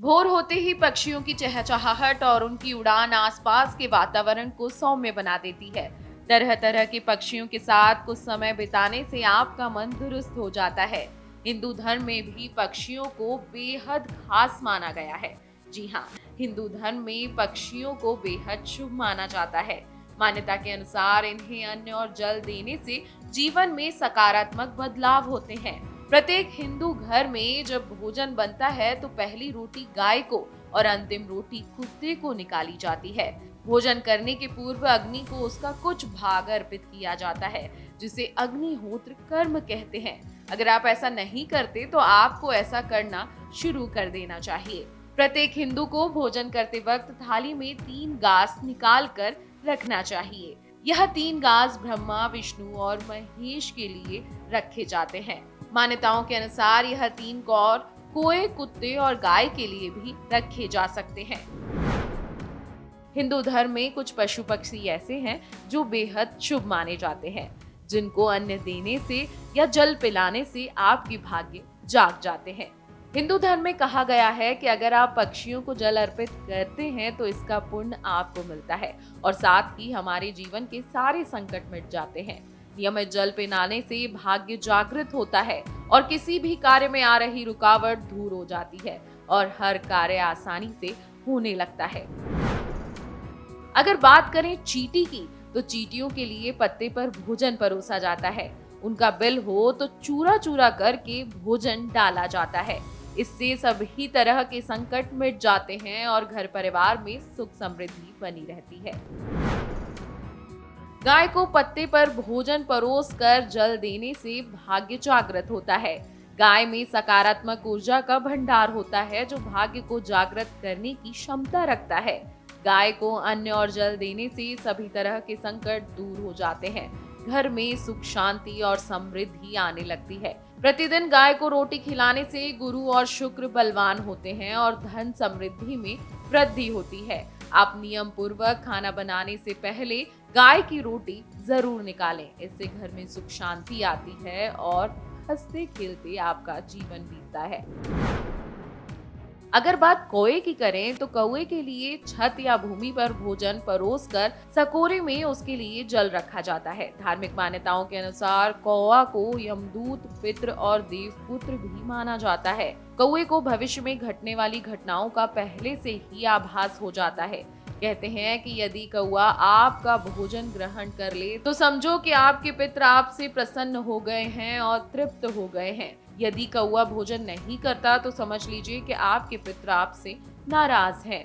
भोर होते ही पक्षियों की चहचहाहट और उनकी उड़ान आसपास के वातावरण को सौम्य बना देती है। तरह तरह के पक्षियों के साथ कुछ समय बिताने से आपका मन दुरुस्त हो जाता है। हिंदू धर्म में भी पक्षियों को बेहद खास माना गया है। जी हाँ, हिंदू धर्म में पक्षियों को बेहद शुभ माना जाता है। मान्यता के अनुसार इन्हें अन्न और जल देने से जीवन में सकारात्मक बदलाव होते हैं। प्रत्येक हिंदू घर में जब भोजन बनता है तो पहली रोटी गाय को और अंतिम रोटी कुत्ते को निकाली जाती है। भोजन करने के पूर्व अग्नि को उसका कुछ भाग अर्पित किया जाता है, जिसे अग्निहोत्र कर्म कहते हैं। अगर आप ऐसा नहीं करते तो आपको ऐसा करना शुरू कर देना चाहिए। प्रत्येक हिंदू को भोजन करते वक्त थाली में 3 घास निकाल कर रखना चाहिए। यह 3 घास ब्रह्मा, विष्णु और महेश के लिए रखे जाते हैं। मान्यताओं के अनुसार यह 3 कौर कोए, कुत्ते और गाय के लिए भी रखे जा सकते हैं। हिंदू धर्म में कुछ पशु पक्षी ऐसे हैं जो बेहद शुभ माने जाते हैं, जिनको अन्न देने से या जल पिलाने से आपके भाग्य जाग जाते हैं। हिंदू धर्म में कहा गया है कि अगर आप पक्षियों को जल अर्पित करते हैं तो इसका पुण्य आपको मिलता है और साथ ही हमारे जीवन के सारे संकट मिट जाते हैं। नियमित जल पिलाने से भाग्य जागृत होता है और किसी भी कार्य में आ रही रुकावट दूर हो जाती है और हर कार्य आसानी से होने लगता है। अगर बात करें चींटी की, तो चींटियों के लिए पत्ते पर भोजन परोसा जाता है। उनका बिल हो तो चूरा चूरा करके भोजन डाला जाता है। इससे सभी तरह के संकट मिट जाते हैं और घर परिवार में सुख समृद्धि बनी रहती है। गाय को पत्ते पर भोजन परोस कर जल देने से भाग्य जागृत होता है। गाय में सकारात्मक ऊर्जा का भंडार होता है जो भाग्य को जागृत करने की क्षमता रखता है। गाय को अन्न और जल देने से सभी तरह के संकट दूर हो जाते हैं। घर में सुख, शांति और समृद्धि आने लगती है। प्रतिदिन गाय को रोटी खिलाने से गुरु और शुक्र बलवान होते हैं और धन समृद्धि में वृद्धि होती है। आप नियम पूर्वक खाना बनाने से पहले गाय की रोटी जरूर निकालें। इससे घर में सुख शांति आती है और हंसते खेलते आपका जीवन बीतता है। अगर बात कौए की करें तो कौए के लिए छत या भूमि पर भोजन परोस कर सकोरे में उसके लिए जल रखा जाता है। धार्मिक मान्यताओं के अनुसार कौआ को यमदूत, पितृ और देवपुत्र भी माना जाता है। कौए को भविष्य में घटने वाली घटनाओं का पहले से ही आभास हो जाता है। कहते हैं कि यदि कौआ आपका भोजन ग्रहण कर ले तो समझो कि आपके पितर आपसे प्रसन्न हो गए हैं और तृप्त हो गए हैं। यदि कौआ भोजन नहीं करता तो समझ लीजिए कि आपके पितर आपसे नाराज हैं।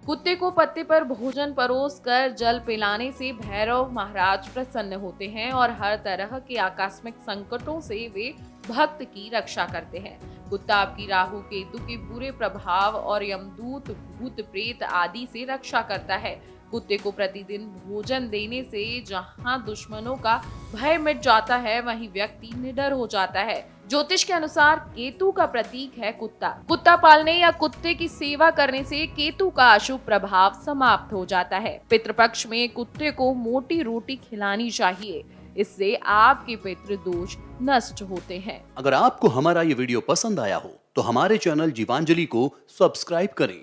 कुत्ते को पत्ते पर भोजन परोस कर जल पिलाने से भैरव महाराज प्रसन्न होते हैं और हर तरह के आकस्मिक संकटों से वे भक्त की रक्षा करते हैं। कुत्ता आपकी राहु केतु के बुरे प्रभाव और यमदूत, भूत प्रेत आदि से रक्षा करता है। कुत्ते को प्रतिदिन भोजन देने से जहां दुश्मनों का भय मिट जाता है, वहीं व्यक्ति निडर हो जाता है। ज्योतिष के अनुसार केतु का प्रतीक है कुत्ता। कुत्ता पालने या कुत्ते की सेवा करने से केतु का अशुभ प्रभाव समाप्त हो जाता है। पितृपक्ष में कुत्ते को मोटी रोटी खिलानी चाहिए, इससे आपके पितृ दोष नष्ट होते हैं। अगर आपको हमारा ये वीडियो पसंद आया हो तो हमारे चैनल जीवांजलि को सब्सक्राइब करें